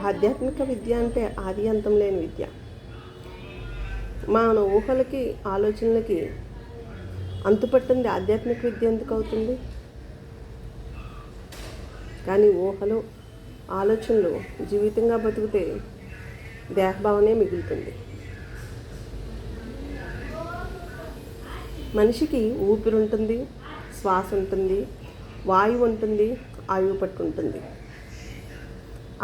ఆధ్యాత్మిక విద్య అంటే ఆది అంతం లేని విద్య. మన ఊహలకి ఆలోచనలకి అంతుపట్టింది ఆధ్యాత్మిక విద్య ఎందుకు అవుతుంది? కానీ ఊహలు ఆలోచనలు జీవితంగా బతికితే దేహభావనే మిగులుతుంది. మనిషికి ఊపిరి ఉంటుంది, శ్వాస ఉంటుంది, వాయువు ఉంటుంది, ఆయువు పట్టు ఉంటుంది.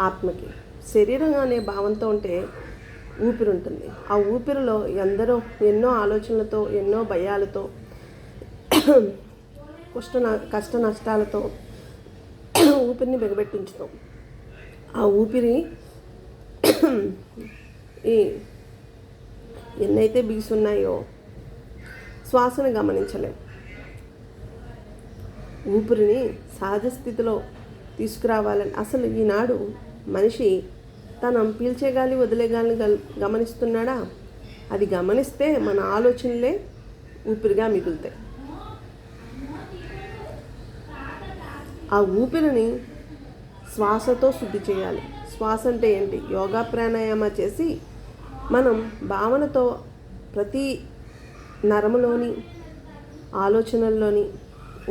ఆత్మకి శరీరం అనే భావంతో ఉంటే ఊపిరి ఉంటుంది. ఆ ఊపిరిలో ఎన్నో ఆలోచనలతో, ఎన్నో భయాలతో, కష్ట నష్టాలతో ఊపిరిని బిగబెట్టి ఉంచుతాం. ఆ ఊపిరి ఎన్నైతే బిగుసున్నాయో శ్వాసను గమనించలేం. ఊపిరిని సహజ స్థితిలో తీసుకురావాలని అసలు ఈనాడు మనిషి తను పీల్చే గాలి వదిలే గాలిని గమనిస్తున్నాడా? అది గమనిస్తే మన ఆలోచనలే ఊపిరిగా మిగులుతాయి. ఆ ఊపిరిని శ్వాసతో శుద్ధి చేయాలి. శ్వాస అంటే ఏంటి? యోగా ప్రాణాయామ చేసి మనం భావనతో ప్రతి నరములోని ఆలోచనల్లోని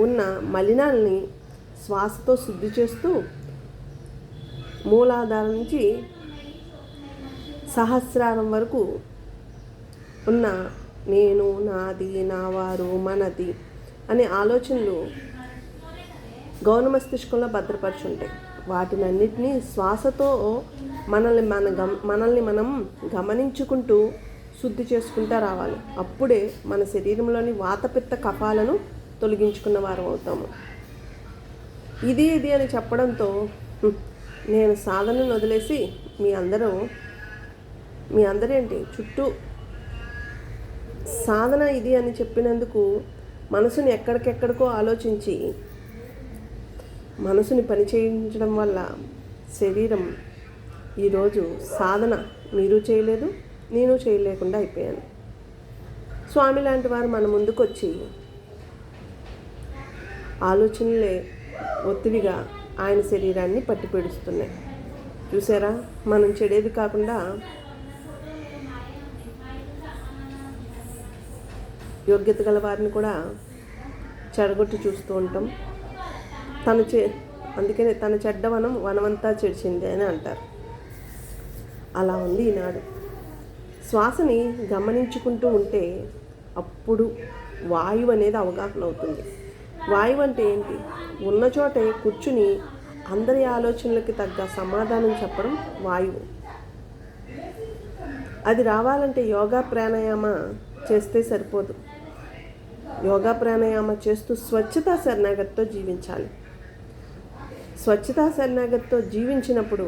ఉన్న మలినాల్ని శ్వాసతో శుద్ధి చేస్తూ మూలాధారం నుంచి సహస్రారం వరకు ఉన్న నేను, నాది, నావారు, మనది అనే ఆలోచనలు గౌణ మస్తిష్కంలో భద్రపరుచుంటాయి. వాటినన్నిటినీ శ్వాసతో మనల్ని మనం గమనించుకుంటూ శుద్ధి చేసుకుంటూ రావాలి. అప్పుడే మన శరీరంలోని వాతపిత్త కఫాలను తొలగించుకున్న వారం అవుతాము. ఇది అని చెప్పడంతో నేను సాధనను వదిలేసి మీ అందరేంటి చుట్టూ సాధన ఇది అని చెప్పినందుకు మనసుని ఎక్కడికెక్కడికో ఆలోచించి మనసుని పని చేయించడం వల్ల శరీరం ఈరోజు సాధన మీరు చేయలేదు, నేను చేయలేకుండా అయిపోయాను. స్వామి లాంటి వారు మన ముందుకు వచ్చి ఆలోచనలే ఒత్తిడిగా ఆయన శరీరాన్ని పట్టి పీడిస్తున్నాయి. చూసారా, మనం చెడేది కాకుండా యోగ్యత గల వారిని కూడా చెడగొట్టి చూస్తూ ఉంటాం. అందుకనే తన చెడ్డ వనమంతా చెడిచింది అని అంటారు. అలా ఉంది ఈనాడు. శ్వాసని గమనించుకుంటూ ఉంటే అప్పుడు వాయువు అనేది అవగాహన అవుతుంది. వాయువు అంటే ఏంటి? ఉన్న చోటే కూర్చుని అందరి ఆలోచనలకి తగ్గ సమాధానం చెప్పడం వాయువు. అది రావాలంటే యోగా ప్రాణాయామ చేస్తే సరిపోదు. యోగా ప్రాణాయామ చేస్తూ స్వచ్ఛతా శరణాగతితో జీవించాలి. స్వచ్ఛతా శరణాగతితో జీవించినప్పుడు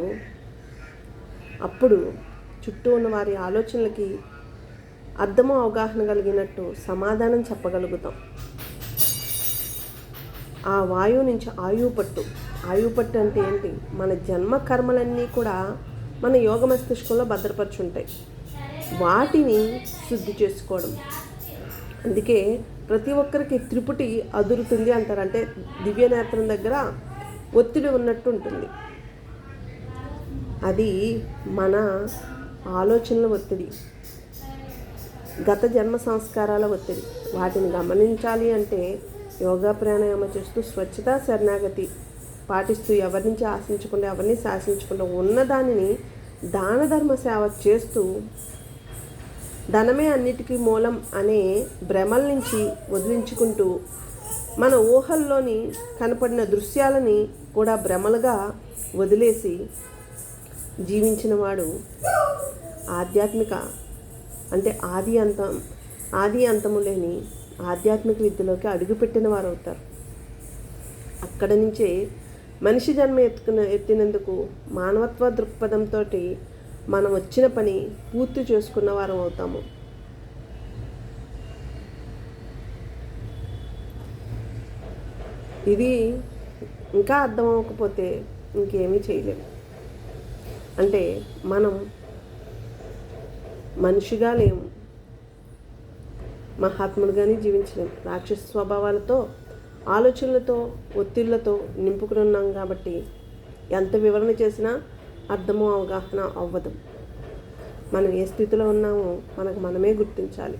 అప్పుడు చుట్టూ ఉన్న వారి ఆలోచనలకి అర్థమో అవగాహన కలిగినట్టు సమాధానం చెప్పగలుగుతాం. ఆ వాయువు నుంచి ఆయువు పట్టు అంటే ఏంటి? మన జన్మ కర్మలన్నీ కూడా మన యోగ మస్తిష్కంలో భద్రపరుచుంటాయి. వాటిని శుద్ధి చేసుకోవడం. అందుకే ప్రతి ఒక్కరికి త్రిపుటి అదురుతుంది అంటారు. అంటే దివ్య నేత్రం దగ్గర ఒత్తిడి ఉన్నట్టు ఉంటుంది. అది మన ఆలోచనల ఒత్తిడి, గత జన్మ సంస్కారాల ఒత్తిడి. వాటిని గమనించాలి అంటే యోగా ప్రాణాయామ చేస్తూ స్వచ్ఛతా శరణాగతి పాటిస్తూ ఎవరి నుంచి ఆశించకుండా, ఎవరిని శాసించకుండా ఉన్నదానిని దాన ధర్మ సేవ చేస్తూ ధనమే అన్నిటికీ మూలం అనే భ్రమల నుంచి వదిలించుకుంటూ మన ఊహల్లోని కనపడిన దృశ్యాలని కూడా భ్రమలుగా వదిలేసి జీవించిన వాడు ఆధ్యాత్మిక అంటే ఆది అంతము లేని ఆధ్యాత్మిక విద్యలోకి అడుగుపెట్టిన వారు అవుతారు. అక్కడ నుంచే మనిషి జన్మ ఎత్తినందుకు మానవత్వ దృక్పథంతో మనం వచ్చిన పని పూర్తి చేసుకున్న వారం అవుతాము. ఇది ఇంకా అర్థం అవ్వకపోతే ఇంకేమీ చేయలేము. అంటే మనం మనిషిగా లేము, మహాత్ముడుగానే జీవించలేము. రాక్షస స్వభావాలతో, ఆలోచనలతో, ఒత్తిళ్లతో నింపుకుని ఉన్నాం కాబట్టి ఎంత వివరణ చేసినా అర్థమో అవగాహన అవ్వదు. మనం ఏ స్థితిలో ఉన్నామో మనకు మనమే గుర్తించాలి.